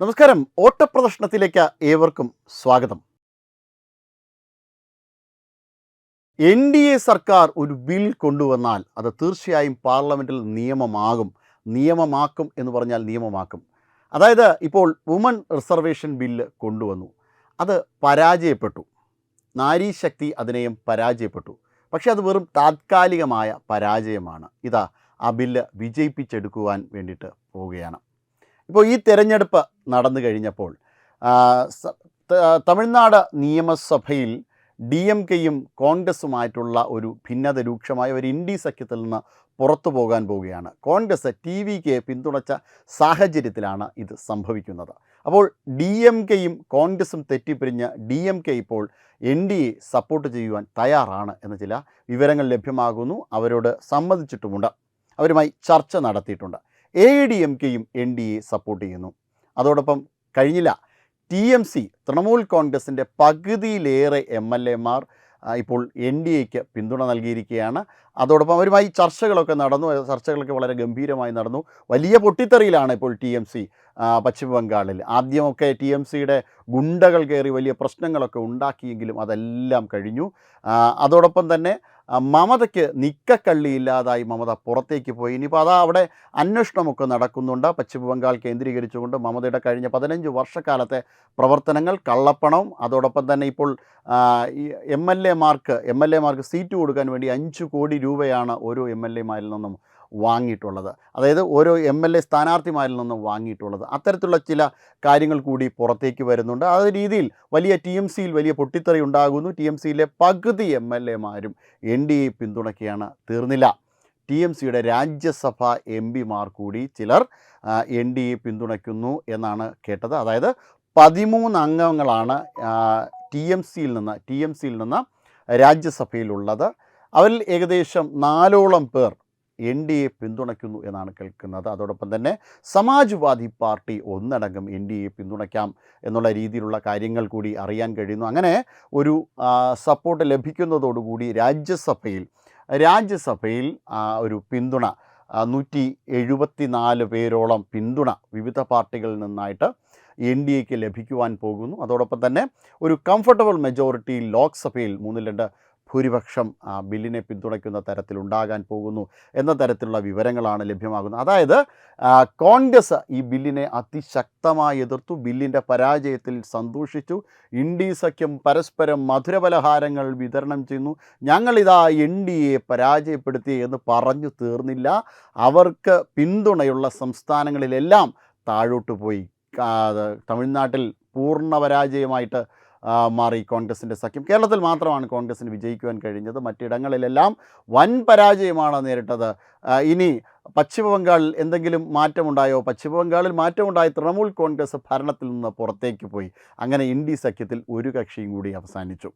നമസ്കാരം. ഓട്ടപ്രദർശനത്തിലേക്ക് ഏവർക്കും സ്വാഗതം. NDA സർക്കാർ ഒരു ബിൽ കൊണ്ടുവന്നാൽ അത് തീർച്ചയായും പാർലമെൻറ്റിൽ നിയമമാക്കും എന്ന് പറഞ്ഞാൽ നിയമമാക്കും. അതായത് ഇപ്പോൾ വുമൺ റിസർവേഷൻ ബില്ല് കൊണ്ടുവന്നു. അത് പരാജയപ്പെട്ടു. നാരീശക്തി അതിനെയും പരാജയപ്പെട്ടു. പക്ഷേ അത് വെറും താത്കാലികമായ പരാജയമാണ്. ഇതാ ആ ബില്ല് വിജയിപ്പിച്ചെടുക്കുവാൻ വേണ്ടിയിട്ട് പോവുകയാണ്. ഇപ്പോൾ ഈ തെരഞ്ഞെടുപ്പ് നടന്നു കഴിഞ്ഞപ്പോൾ തമിഴ്നാട് നിയമസഭയിൽ DMKയും കോൺഗ്രസുമായിട്ടുള്ള ഒരു ഭിന്നത രൂക്ഷമായ ഒരു ഇന്ത്യ സഖ്യത്തിൽ നിന്ന് പുറത്തു പോകാൻ പോവുകയാണ്. കോൺഗ്രസ് TVKയെ പിന്തുണച്ച സാഹചര്യത്തിലാണ് ഇത് സംഭവിക്കുന്നത്. അപ്പോൾ DMKയും കോൺഗ്രസും തെറ്റിപ്പിരിഞ്ഞ് DMK ഇപ്പോൾ NDA സപ്പോർട്ട് ചെയ്യുവാൻ തയ്യാറാണ് എന്ന ചില വിവരങ്ങൾ ലഭ്യമാകുന്നു. അവരോട് സമ്മതിച്ചിട്ടുമുണ്ട്. അവരുമായി ചർച്ച നടത്തിയിട്ടുണ്ട്. AIADMKയും NDA സപ്പോർട്ട് ചെയ്യുന്നു. അതോടൊപ്പം കഴിഞ്ഞില്ല, TMC തൃണമൂൽ കോൺഗ്രസിൻ്റെ പകുതിയിലേറെ MLAമാർ ഇപ്പോൾ NDAയ്ക്ക് പിന്തുണ നൽകിയിരിക്കുകയാണ്. അതോടൊപ്പം അവരുമായി ചർച്ചകളൊക്കെ നടന്നു. ചർച്ചകളൊക്കെ വളരെ ഗംഭീരമായി നടന്നു. വലിയ പൊട്ടിത്തെറിയിലാണ് ഇപ്പോൾ TMC പശ്ചിമ ബംഗാളിൽ. ആദ്യമൊക്കെ TMCയുടെ ഗുണ്ടകൾ കയറി വലിയ പ്രശ്നങ്ങളൊക്കെ ഉണ്ടാക്കിയെങ്കിലും അതെല്ലാം കഴിഞ്ഞു. അതോടൊപ്പം തന്നെ മമതയ്ക്ക് നിക്കക്കള്ളിയില്ലാതായി മമത പുറത്തേക്ക് പോയി. ഇനിയിപ്പോൾ അവിടെ അന്വേഷണമൊക്കെ നടക്കുന്നുണ്ട്. പശ്ചിമ ബംഗാൾ കേന്ദ്രീകരിച്ചുകൊണ്ട് മമതയുടെ കഴിഞ്ഞ 15 വർഷക്കാലത്തെ പ്രവർത്തനങ്ങൾ, കള്ളപ്പണം, അതോടൊപ്പം തന്നെ ഇപ്പോൾ MLAമാർക്ക് സീറ്റ് കൊടുക്കാൻ വേണ്ടി 5 കോടി രൂപയാണ് ഓരോ MLAമാരിൽ നിന്നും വാങ്ങിയിട്ടുള്ളത്. അതായത് ഓരോ MLA സ്ഥാനാർത്ഥിമാരിൽ നിന്നും വാങ്ങിയിട്ടുള്ളത്. അത്തരത്തിലുള്ള ചില കാര്യങ്ങൾ കൂടി പുറത്തേക്ക് വരുന്നുണ്ട്. ആ രീതിയിൽ വലിയ TMCയിൽ വലിയ പൊട്ടിത്തെറി ഉണ്ടാകുന്നു. TMCയിലെ പകുതി MLAമാരും NDA പിന്തുണയ്ക്കുകയാണ്. തീർന്നില്ല, TMCയുടെ രാജ്യസഭാ MP മാർ കൂടി ചിലർ NDA പിന്തുണയ്ക്കുന്നു എന്നാണ് കേട്ടത്. അതായത് 13 അംഗങ്ങളാണ് TMCയിൽ നിന്ന് രാജ്യസഭയിലുള്ളത്. അവരിൽ ഏകദേശം 4ഓളം പേർ NDA പിന്തുണയ്ക്കുന്നു എന്നാണ് കേൾക്കുന്നത്. അതോടൊപ്പം തന്നെ സമാജ്വാദി പാർട്ടി ഒന്നടങ്കം NDA പിന്തുണയ്ക്കാം എന്നുള്ള രീതിയിലുള്ള കാര്യങ്ങൾ കൂടി അറിയാൻ കഴിയുന്നു. അങ്ങനെ ഒരു സപ്പോർട്ട് ലഭിക്കുന്നതോടുകൂടി രാജ്യസഭയിൽ ഒരു പിന്തുണ 174 പേരോളം പിന്തുണ വിവിധ പാർട്ടികളിൽ നിന്നായിട്ട് NDAയ്ക്ക് ലഭിക്കുവാൻ പോകുന്നു. അതോടൊപ്പം തന്നെ ഒരു കംഫർട്ടബിൾ മെജോറിറ്റി ലോക്സഭയിൽ 3/2 ഭൂരിപക്ഷം ബില്ലിനെ പിന്തുണയ്ക്കുന്ന തരത്തിലുണ്ടാകാൻ പോകുന്നു എന്ന തരത്തിലുള്ള വിവരങ്ങളാണ് ലഭ്യമാകുന്നത്. അതായത് കോൺഗ്രസ് ഈ ബില്ലിനെ അതിശക്തമായി എതിർത്തു. ബില്ലിൻ്റെ പരാജയത്തിൽ സന്തോഷിച്ചു. ഇന്ത്യ സഖ്യം പരസ്പരം മധുരപലഹാരങ്ങൾ വിതരണം ചെയ്യുന്നു. ഞങ്ങളിതാ NDA പരാജയപ്പെടുത്തി എന്ന് പറഞ്ഞു തീർന്നില്ല. അവർക്ക് പിന്തുണയുള്ള സംസ്ഥാനങ്ങളിലെല്ലാം താഴോട്ട് പോയി. തമിഴ്നാട്ടിൽ പൂർണ്ണ പരാജയമായിട്ട് മാറി കോൺഗ്രസിൻ്റെ സഖ്യം. കേരളത്തിൽ മാത്രമാണ് കോൺഗ്രസിന് വിജയിക്കുവാൻ കഴിഞ്ഞത്. മറ്റിടങ്ങളിലെല്ലാം വൻ പരാജയമാണ് നേരിട്ടത്. ഇനി പശ്ചിമ ബംഗാളിൽ എന്തെങ്കിലും മാറ്റമുണ്ടായോ? പശ്ചിമ ബംഗാളിൽ മാറ്റമുണ്ടായി. തൃണമൂൽ കോൺഗ്രസ് ഭരണത്തിൽ നിന്ന് പുറത്തേക്ക് പോയി. അങ്ങനെ ഇന്ത്യ സഖ്യത്തിൽ ഒരു കക്ഷിയും കൂടി അവസാനിച്ചു.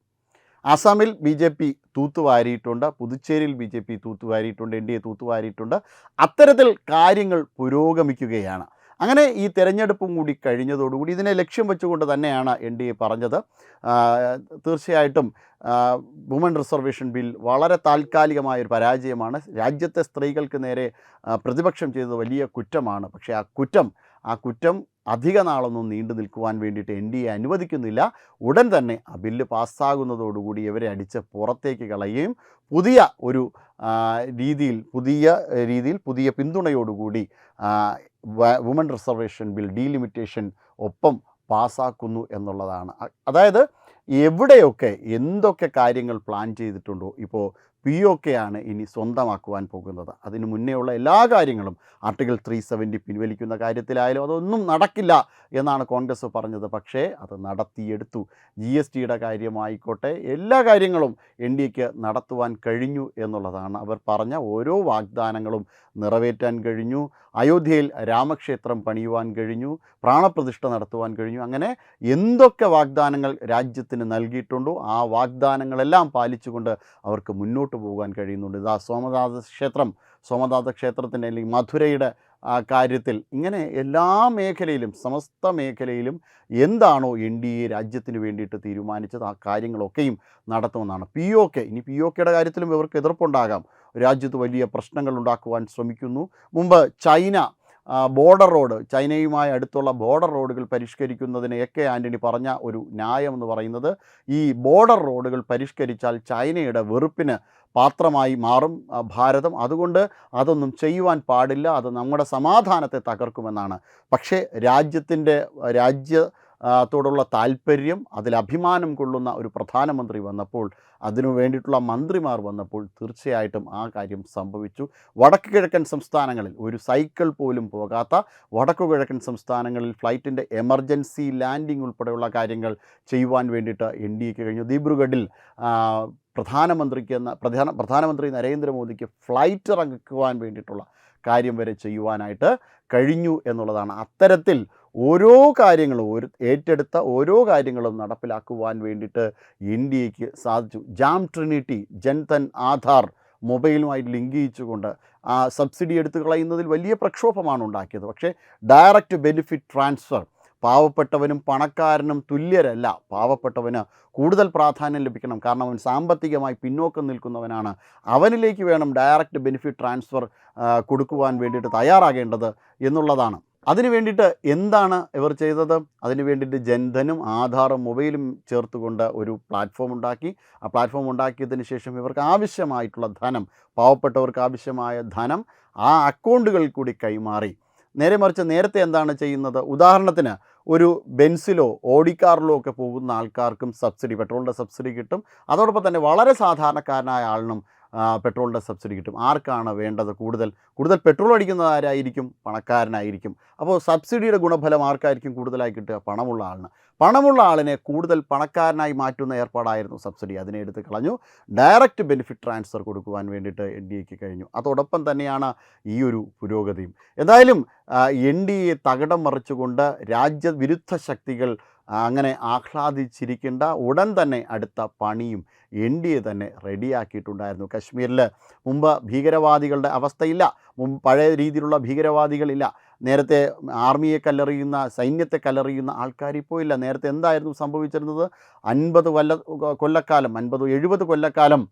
ആസാമിൽ BJP തൂത്തുവാരിയിട്ടുണ്ട്. പുതുച്ചേരിയിൽ BJP തൂത്തുവാരിയിട്ടുണ്ട്. NDA തൂത്തുവാരിയിട്ടുണ്ട്. അത്തരത്തിൽ കാര്യങ്ങൾ പുരോഗമിക്കുകയാണ്. അങ്ങനെ ഈ തെരഞ്ഞെടുപ്പും കൂടി കഴിഞ്ഞതോടുകൂടി ഇതിനെ ലക്ഷ്യം വെച്ചുകൊണ്ട് തന്നെയാണ് NDA പറഞ്ഞത്. തീർച്ചയായിട്ടും വുമൺ റിസർവേഷൻ ബിൽ വളരെ താൽക്കാലികമായൊരു പരാജയമാണ്. രാജ്യത്തെ സ്ത്രീകൾക്ക് നേരെ പ്രതിപക്ഷം ചെയ്തത് വലിയ കുറ്റമാണ്. പക്ഷേ ആ കുറ്റം അധിക നാളൊന്നും നീണ്ടു നിൽക്കുവാൻ വേണ്ടിയിട്ട് NDA അനുവദിക്കുന്നില്ല. ഉടൻ തന്നെ ആ ബില്ല് പാസ്സാകുന്നതോടുകൂടി ഇവരെ അടിച്ച് പുറത്തേക്ക് കളയുകയും പുതിയ രീതിയിൽ പുതിയ പിന്തുണയോടുകൂടി വുമൺ റിസർവേഷൻ ബിൽ ഡീലിമിറ്റേഷൻ ഒപ്പം പാസ്സാക്കുന്നു എന്നുള്ളതാണ്. അതായത് എവിടെയൊക്കെ എന്തൊക്കെ കാര്യങ്ങൾ പ്ലാൻ ചെയ്തിട്ടുണ്ടോ, ഇപ്പോൾ POK ആണ് ഇനി സ്വന്തമാക്കുവാൻ പോകുന്നത്. അതിന് മുന്നേയുള്ള എല്ലാ കാര്യങ്ങളും ആർട്ടിക്കിൾ 370 പിൻവലിക്കുന്ന കാര്യത്തിലായാലും അതൊന്നും നടക്കില്ല എന്നാണ് കോൺഗ്രസ് പറഞ്ഞത്. പക്ഷേ അത് നടത്തിയെടുത്തു. GSTയുടെ കാര്യമായിക്കോട്ടെ, എല്ലാ കാര്യങ്ങളും NDAയ്ക്ക് നടത്തുവാൻ കഴിഞ്ഞു എന്നുള്ളതാണ്. അവർ പറഞ്ഞ ഓരോ വാഗ്ദാനങ്ങളും നിറവേറ്റാൻ കഴിഞ്ഞു. അയോധ്യയിൽ രാമക്ഷേത്രം പണിയുവാൻ കഴിഞ്ഞു. പ്രാണപ്രതിഷ്ഠ നടത്തുവാൻ കഴിഞ്ഞു. അങ്ങനെ എന്തൊക്കെ വാഗ്ദാനങ്ങൾ രാജ്യത്തിന് നൽകിയിട്ടുണ്ടോ ആ വാഗ്ദാനങ്ങളെല്ലാം പാലിച്ചുകൊണ്ട് അവർക്ക് മുന്നോട്ട് പോകാൻ കഴിയുന്നുണ്ട്. ഇതാ സോമനാഥ ക്ഷേത്രത്തിൻ്റെ അല്ലെങ്കിൽ മധുരയുടെ കാര്യത്തിൽ ഇങ്ങനെ എല്ലാ മേഖലയിലും, സമസ്ത മേഖലയിലും എന്താണോ NDA രാജ്യത്തിന് വേണ്ടിയിട്ട് തീരുമാനിച്ചത് ആ കാര്യങ്ങളൊക്കെയും നടത്തുമെന്നാണ്. ഇനി POKയുടെ കാര്യത്തിലും ഇവർക്ക് എതിർപ്പുണ്ടാകാം. രാജ്യത്ത് വലിയ പ്രശ്നങ്ങൾ ഉണ്ടാക്കുവാൻ ശ്രമിക്കുന്നു. മുമ്പ് ചൈന ബോർഡർ റോഡ്, ചൈനയുമായി അടുത്തുള്ള ബോർഡർ റോഡുകൾ പരിഷ്കരിക്കുന്നതിന് എ.കെ. ആൻ്റണി പറഞ്ഞ ഒരു ന്യായം എന്ന് പറയുന്നത്, ഈ ബോർഡർ റോഡുകൾ പരിഷ്കരിച്ചാൽ ചൈനയുടെ വെറുപ്പിന് പാത്രമായി മാറും ഭാരതം, അതുകൊണ്ട് അതൊന്നും ചെയ്യുവാൻ പാടില്ല, അത് നമ്മുടെ സമാധാനത്തെ തകർക്കുമെന്നാണ്. പക്ഷേ ത്തോടുള്ള താല്പര്യം, അതിൽ അഭിമാനം കൊള്ളുന്ന ഒരു പ്രധാനമന്ത്രി വന്നപ്പോൾ, അതിനു വേണ്ടിയിട്ടുള്ള മന്ത്രിമാർ വന്നപ്പോൾ തീർച്ചയായിട്ടും ആ കാര്യം സംഭവിച്ചു. വടക്ക് കിഴക്കൻ സംസ്ഥാനങ്ങളിൽ ഒരു സൈക്കിൾ പോലും പോകാത്ത വടക്കു കിഴക്കൻ സംസ്ഥാനങ്ങളിൽ ഫ്ലൈറ്റിൻ്റെ എമർജൻസി ലാൻഡിംഗ് ഉൾപ്പെടെയുള്ള കാര്യങ്ങൾ ചെയ്യുവാൻ വേണ്ടിയിട്ട് എൻ.ഡി.എക്ക് കഴിഞ്ഞു. ദിബ്രുഗഡിൽ പ്രധാനമന്ത്രി നരേന്ദ്രമോദിക്ക് ഫ്ലൈറ്റ് ഇറക്കുവാൻ വേണ്ടിയിട്ടുള്ള കാര്യം വരെ ചെയ്യുവാനായിട്ട് കഴിഞ്ഞു എന്നുള്ളതാണ്. അത്തരത്തിൽ ഓരോ കാര്യങ്ങളും നടപ്പിലാക്കുവാൻ വേണ്ടിയിട്ട് എൻ.ഡി.എക്ക് സാധിച്ചു. ജാം ട്രിനിറ്റി, ജൻധൻ ആധാർ മൊബൈലുമായി ലിങ്ക് ചെയ്യിച്ചുകൊണ്ട് ആ സബ്സിഡി എടുത്തു കളയുന്നതിൽ വലിയ പ്രക്ഷോഭമാണ് ഉണ്ടാക്കിയത്. പക്ഷേ ഡയറക്റ്റ് ബെനിഫിറ്റ് ട്രാൻസ്ഫർ, പാവപ്പെട്ടവനും പണക്കാരനും തുല്യരല്ല, പാവപ്പെട്ടവന് കൂടുതൽ പ്രാധാന്യം ലഭിക്കണം, കാരണം അവൻ സാമ്പത്തികമായി പിന്നോക്കം നിൽക്കുന്നവനാണ്, അവനിലേക്ക് വേണം ഡയറക്റ്റ് ബെനിഫിറ്റ് ട്രാൻസ്ഫർ കൊടുക്കുവാൻ വേണ്ടിയിട്ട് തയ്യാറാകേണ്ടത് എന്നുള്ളതാണ്. അതിന് വേണ്ടിയിട്ട് എന്താണ് ഇവർ ചെയ്തത്? അതിന് വേണ്ടിയിട്ട് ജൻധനും ആധാറും മൊബൈലും ചേർത്തുകൊണ്ട് ഒരു പ്ലാറ്റ്ഫോം ഉണ്ടാക്കി. ആ പ്ലാറ്റ്ഫോം ഉണ്ടാക്കിയതിന് ശേഷം ഇവർക്ക് ആവശ്യമായിട്ടുള്ള ധനം, പാവപ്പെട്ടവർക്ക് ആവശ്യമായ ധനം ആ അക്കൗണ്ടുകളിൽ കൂടി കൈമാറി. നേരെ മറിച്ച് നേരത്തെ എന്താണ് ചെയ്യുന്നത്? ഉദാഹരണത്തിന് ഒരു ബെൻസിലോ ഓഡിക്കാറിലോ ഒക്കെ പോകുന്ന ആൾക്കാർക്കും പെട്രോളിൻ്റെ സബ്സിഡി കിട്ടും. അതോടൊപ്പം തന്നെ വളരെ സാധാരണക്കാരനായ ആളിനും പെട്രോളിൻ്റെ സബ്സിഡി കിട്ടും. ആർക്കാണ് വേണ്ടത്? കൂടുതൽ പെട്രോൾ അടിക്കുന്നത് ആരായിരിക്കും? പണക്കാരനായിരിക്കും. അപ്പോൾ സബ്സിഡിയുടെ ഗുണഫലം ആർക്കായിരിക്കും കൂടുതലായി കിട്ടുക? പണമുള്ള ആളിനെ കൂടുതൽ പണക്കാരനായി മാറ്റുന്ന ഏർപ്പാടായിരുന്നു സബ്സിഡി. അതിനെ എടുത്ത് കളഞ്ഞു. ഡയറക്റ്റ് ബെനിഫിറ്റ് ട്രാൻസ്ഫർ കൊടുക്കുവാൻ വേണ്ടിയിട്ട് എൻ.ഡി.എക്ക് കഴിഞ്ഞു. അതോടൊപ്പം തന്നെയാണ് ഈ ഒരു പുരോഗതിയും. എന്തായാലും എൻ.ഡി.എ തകിടം മറിച്ചുകൊണ്ട് രാജ്യവിരുദ്ധ ശക്തികൾ അങ്ങനെ ആഹ്ലാദിച്ചിരിക്കേണ്ട ഉടൻ തന്നെ അടുത്ത പണിയും എൻ.ഡി.എ തന്നെ റെഡിയാക്കിയിട്ടുണ്ടായിരുന്നു. കശ്മീരിൽ മുമ്പ് ഭീകരവാദികളുടെ അവസ്ഥയില്ല, പഴയ രീതിയിലുള്ള ഭീകരവാദികളില്ല. നേരത്തെ ആർമിയെ കല്ലെറിയുന്ന, സൈന്യത്തെ കല്ലെറിയുന്ന ആൾക്കാരിപ്പോൾ ഇല്ല. നേരത്തെ എന്തായിരുന്നു സംഭവിച്ചിരുന്നത്? 50 കൊല്ലക്കാലം 70 കൊല്ലക്കാലം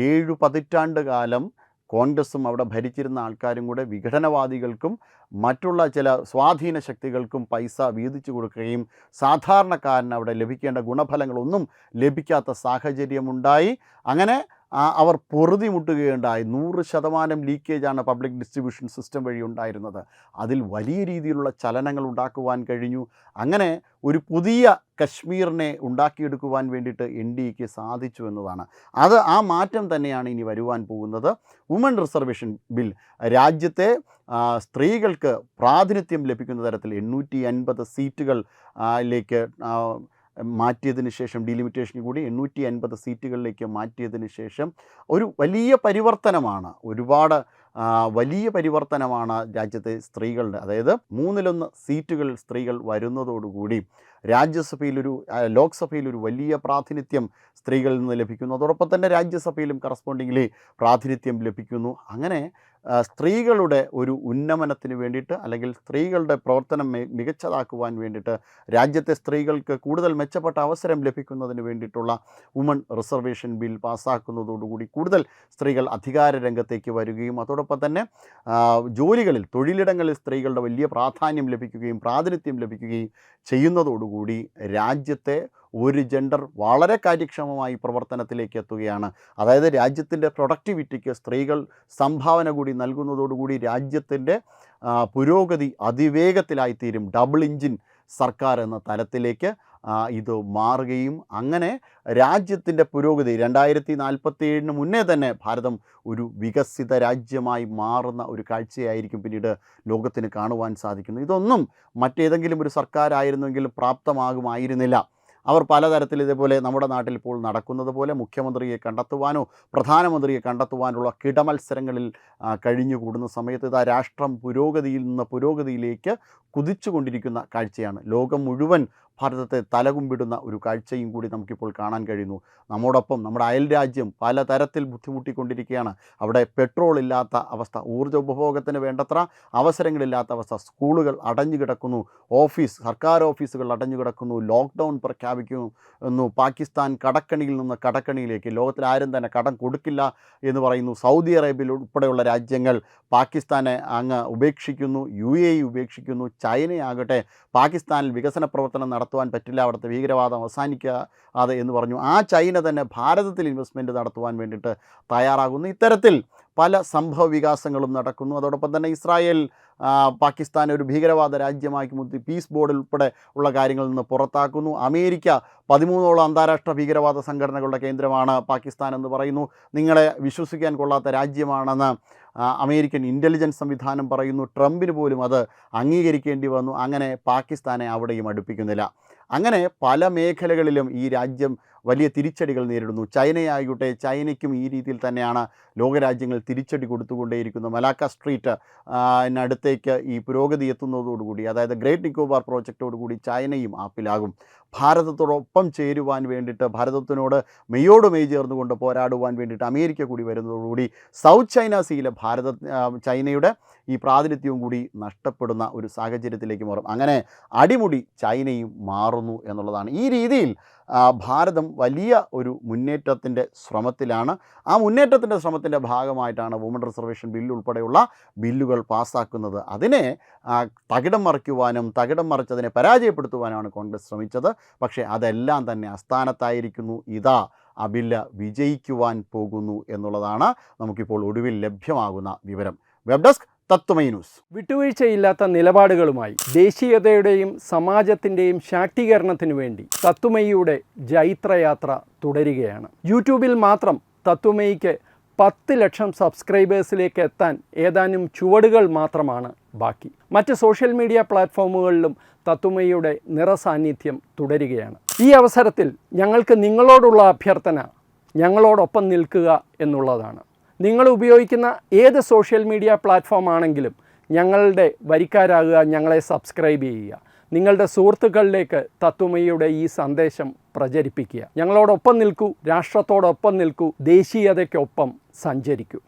7 പതിറ്റാണ്ട് കാലം കോൺഗ്രസും അവിടെ ഭരിച്ചിരുന്ന ആൾക്കാരും കൂടെ വിഘടനവാദികൾക്കും മറ്റുള്ള ചില സ്വാധീന ശക്തികൾക്കും പൈസ വീതിച്ചു കൊടുക്കുകയും സാധാരണക്കാരന് അവിടെ ലഭിക്കേണ്ട ഗുണഫലങ്ങളൊന്നും ലഭിക്കാത്ത സാഹചര്യമുണ്ടായി. അങ്ങനെ അവർ പൊറുതിമുട്ടുകയുണ്ടായി. 100% ലീക്കേജാണ് പബ്ലിക് ഡിസ്ട്രിബ്യൂഷൻ സിസ്റ്റം വഴി ഉണ്ടായിരുന്നത്. അതിൽ വലിയ രീതിയിലുള്ള ചലനങ്ങൾ ഉണ്ടാക്കുവാൻ കഴിഞ്ഞു. അങ്ങനെ ഒരു പുതിയ കശ്മീരിനെ ഉണ്ടാക്കിയെടുക്കുവാൻ വേണ്ടിയിട്ട് എൻ.ഡി.എക്ക് സാധിച്ചു എന്നതാണ്. ആ മാറ്റം തന്നെയാണ് ഇനി വരുവാൻ പോകുന്നത്. വുമൺ റിസർവേഷൻ ബിൽ രാജ്യത്തെ സ്ത്രീകൾക്ക് പ്രാതിനിധ്യം ലഭിക്കുന്ന തരത്തിൽ 850 സീറ്റുകളിലേക്ക് മാറ്റിയതിന് ശേഷം, ഡീലിമിറ്റേഷൻ കൂടി 850 സീറ്റുകളിലേക്ക് മാറ്റിയതിന് ശേഷം ഒരു വലിയ പരിവർത്തനമാണ്, വലിയ പരിവർത്തനമാണ് രാജ്യത്തെ സ്ത്രീകളുടെ. അതായത് 1/3 സീറ്റുകൾ സ്ത്രീകൾ വരുന്നതോടുകൂടി ലോക്സഭയിൽ ഒരു വലിയ പ്രാതിനിധ്യം സ്ത്രീകളിൽ നിന്ന് ലഭിക്കുന്നു. അതോടൊപ്പം തന്നെ രാജ്യസഭയിലും കറസ്പോണ്ടിങ്ങിലി പ്രാതിനിധ്യം ലഭിക്കുന്നു. അങ്ങനെ സ്ത്രീകളുടെ ഒരു ഉന്നമനത്തിന് വേണ്ടിയിട്ട്, അല്ലെങ്കിൽ സ്ത്രീകളുടെ പ്രവർത്തനം മികച്ചതാക്കുവാൻ വേണ്ടിയിട്ട്, രാജ്യത്തെ സ്ത്രീകൾക്ക് കൂടുതൽ മെച്ചപ്പെട്ട അവസരം ലഭിക്കുന്നതിന് വേണ്ടിയിട്ടുള്ള വുമൺ റിസർവേഷൻ ബിൽ പാസ്സാക്കുന്നതോടുകൂടി കൂടുതൽ സ്ത്രീകൾ അധികാര രംഗത്തേക്ക് വരികയും അതോടൊപ്പം തന്നെ തൊഴിലിടങ്ങളിൽ സ്ത്രീകളുടെ വലിയ പ്രാധാന്യം ലഭിക്കുകയും പ്രാതിനിധ്യം ലഭിക്കുകയും ചെയ്യുന്നതോടുകൂടി രാജ്യത്തെ ഒരു ജെൻഡർ വളരെ കാര്യക്ഷമമായി പ്രവർത്തനത്തിലേക്ക് എത്തുകയാണ്. അതായത് രാജ്യത്തിൻ്റെ പ്രൊഡക്ടിവിറ്റിക്ക് സ്ത്രീകൾ സംഭാവന കൂടി നൽകുന്നതോടുകൂടി രാജ്യത്തിൻ്റെ പുരോഗതി അതിവേഗത്തിലായിത്തീരും. ഡബിൾ എഞ്ചിൻ സർക്കാർ എന്ന തലത്തിലേക്ക് ഇത് മാറുകയും അങ്ങനെ രാജ്യത്തിൻ്റെ പുരോഗതി 2047 മുന്നേ തന്നെ ഭാരതം ഒരു വികസിത രാജ്യമായി മാറുന്ന ഒരു കാഴ്ചയായിരിക്കും പിന്നീട് ലോകത്തിന് കാണുവാൻ സാധിക്കുന്നത്. ഇതൊന്നും മറ്റേതെങ്കിലും ഒരു സർക്കാരായിരുന്നെങ്കിൽ പ്രാപ്തമാകുമായിരുന്നില്ല. അവർ പലതരത്തിൽ ഇതേപോലെ നമ്മുടെ നാട്ടിൽ ഇപ്പോൾ നടക്കുന്നത് പോലെ മുഖ്യമന്ത്രിയെ കണ്ടെത്തുവാനോ പ്രധാനമന്ത്രിയെ കണ്ടെത്തുവാനുള്ള കിടമത്സരങ്ങളിൽ കഴിഞ്ഞുകൂടുന്ന സമയത്ത് ഇതാ രാഷ്ട്രം പുരോഗതിയിൽ നിന്ന് പുരോഗതിയിലേക്ക് കുതിച്ചുകൊണ്ടിരിക്കുന്ന കാഴ്ചയാണ്. ലോകം മുഴുവൻ ഭാരതത്തെ തലകുമ്പിടുന്ന ഒരു കാഴ്ചയും കൂടി നമുക്കിപ്പോൾ കാണാൻ കഴിയുന്നു. നമ്മോടൊപ്പം നമ്മുടെ അയൽ രാജ്യം പലതരത്തിൽ ബുദ്ധിമുട്ടിക്കൊണ്ടിരിക്കുകയാണ്. അവിടെ പെട്രോൾ ഇല്ലാത്ത അവസ്ഥ, ഊർജ്ജ ഉപഭോഗത്തിന് വേണ്ടത്ര അവസരങ്ങളില്ലാത്ത അവസ്ഥ, സ്കൂളുകൾ അടഞ്ഞു കിടക്കുന്നു, സർക്കാർ ഓഫീസുകൾ അടഞ്ഞു കിടക്കുന്നു, ലോക്ക്ഡൗൺ പ്രഖ്യാപിക്കുന്നു, പാകിസ്ഥാൻ കടക്കണിയിൽ നിന്ന് കടക്കണിയിലേക്ക്, ലോകത്തിൽ ആരും തന്നെ കടം കൊടുക്കില്ല എന്ന് പറയുന്നു, സൗദി അറേബ്യയിൽ ഉൾപ്പെടെയുള്ള രാജ്യങ്ങൾ പാകിസ്ഥാനെ അങ്ങ് ഉപേക്ഷിക്കുന്നു, UAE ഉപേക്ഷിക്കുന്നു, ചൈനയാകട്ടെ പാകിസ്ഥാനിൽ വികസന പ്രവർത്തനം നടത്തുവാൻ പറ്റില്ല, അവിടുത്തെ ഭീകരവാദം അവസാനിക്കാതെ എന്ന് പറഞ്ഞു. ആ ചൈന തന്നെ ഭാരതത്തിൽ ഇൻവെസ്റ്റ്മെൻറ്റ് നടത്തുവാൻ വേണ്ടിയിട്ട് തയ്യാറാകുന്നു. ഇത്തരത്തിൽ പല സംഭവ വികാസങ്ങളും നടക്കുന്നു. അതോടൊപ്പം തന്നെ ഇസ്രായേൽ പാകിസ്ഥാനെ ഒരു ഭീകരവാദ രാജ്യമാക്കി മുത്തി പീസ് ബോർഡിൽ ഉൾപ്പെടെ ഉള്ള കാര്യങ്ങളിൽ നിന്ന് പുറത്താക്കുന്നു. അമേരിക്ക 13ഓളം അന്താരാഷ്ട്ര ഭീകരവാദ സംഘടനകളുടെ കേന്ദ്രമാണ് പാകിസ്ഥാൻ എന്ന് പറയുന്നു. നിങ്ങളെ വിശ്വസിക്കാൻ കൊള്ളാത്ത രാജ്യമാണെന്ന് അമേരിക്കൻ ഇൻ്റലിജൻസ് സംവിധാനം പറയുന്നു. ട്രംപിന് പോലും അത് അംഗീകരിക്കേണ്ടി വന്നു. അങ്ങനെ പാകിസ്ഥാനെ അവിടെയും അടുപ്പിക്കുന്നില്ല. അങ്ങനെ പല മേഖലകളിലും ഈ രാജ്യം വലിയ തിരിച്ചടികൾ നേരിടുന്നു. ചൈനയാകട്ടെ, ചൈനയ്ക്കും ഈ രീതിയിൽ തന്നെയാണ് ലോകരാജ്യങ്ങൾ തിരിച്ചടി കൊടുത്തുകൊണ്ടേയിരിക്കുന്നു. മലാക്ക സ്ട്രീറ്റ് അടുത്തേക്ക് ഈ പുരോഗതി എത്തുന്നതോടുകൂടി, അതായത് ഗ്രേറ്റ് നിക്കോബാർ പ്രോജക്റ്റോടുകൂടി ചൈനയും ആപ്പിലാകും. ഭാരതത്തോടൊപ്പം ചേരുവാൻ വേണ്ടിയിട്ട്, ഭാരതത്തിനോട് മെയ്യോട് മെയ് ചേർന്നുകൊണ്ട് പോരാടുവാൻ വേണ്ടിയിട്ട് അമേരിക്ക കൂടി വരുന്നതോടുകൂടി സൗത്ത് ചൈന സീയിലെ ചൈനയുടെ ഈ പ്രാതിനിധ്യവും കൂടി നഷ്ടപ്പെടുന്ന ഒരു സാഹചര്യത്തിലേക്ക് മാറും. അങ്ങനെ അടിമുടി ചൈനയും മാറുന്നു എന്നുള്ളതാണ്. ഈ രീതിയിൽ ഭാരതം വലിയ ഒരു മുന്നേറ്റത്തിൻ്റെ ശ്രമത്തിലാണ്. ആ മുന്നേറ്റത്തിൻ്റെ ശ്രമത്തിൻ്റെ ഭാഗമായിട്ടാണ് വുമൺ റിസർവേഷൻ ബില്ല് ഉൾപ്പെടെയുള്ള ബില്ലുകൾ പാസ്സാക്കുന്നത്. അതിനെ തകിടം മറിക്കുവാനും തകിടം മറിച്ചതിനെ പരാജയപ്പെടുത്തുവാനാണ് കോൺഗ്രസ് ശ്രമിച്ചത്. പക്ഷേ അതെല്ലാം തന്നെ അസ്ഥാനത്തായിരിക്കുന്നു. ഇതാ ആ ബില്ല് വിജയിക്കുവാൻ പോകുന്നു എന്നുള്ളതാണ് നമുക്കിപ്പോൾ ഒടുവിൽ ലഭ്യമാകുന്ന വിവരം. Web desk Tatwamayi news. വിട്ടുവീഴ്ചയില്ലാത്ത നിലപാടുകളുമായി ദേശീയതയുടെയും സമാജത്തിൻ്റെയും ശാക്തീകരണത്തിനു വേണ്ടി തത്വമയിയുടെ ജൈത്രയാത്ര തുടരുകയാണ്. യൂട്യൂബിൽ മാത്രം തത്വമയിക്ക് 10 ലക്ഷം സബ്സ്ക്രൈബേഴ്സിലേക്ക് എത്താൻ ഏതാനും ചുവടുകൾ മാത്രമാണ് ബാക്കി. മറ്റ് സോഷ്യൽ മീഡിയ പ്ലാറ്റ്ഫോമുകളിലും തത്വമയിയുടെ നിറസാന്നിധ്യം തുടരുകയാണ്. ഈ അവസരത്തിൽ ഞങ്ങൾക്ക് നിങ്ങളോടുള്ള അഭ്യർത്ഥന ഞങ്ങളോടൊപ്പം നിൽക്കുക എന്നുള്ളതാണ്. നിങ്ങൾ ഉപയോഗിക്കുന്ന ഏത് സോഷ്യൽ മീഡിയ പ്ലാറ്റ്ഫോം ആണെങ്കിലും ഞങ്ങളുടെ വരിക്കാരാകുക, ഞങ്ങളെ സബ്സ്ക്രൈബ് ചെയ്യുക, നിങ്ങളുടെ സുഹൃത്തുക്കളിലേക്ക് തത്വമയിയുടെ ഈ സന്ദേശം പ്രചരിപ്പിക്കുക. ഞങ്ങളോടൊപ്പം നിൽക്കൂ, രാഷ്ട്രത്തോടൊപ്പം നിൽക്കൂ, ദേശീയതയ്ക്കൊപ്പം സഞ്ചരിക്കൂ.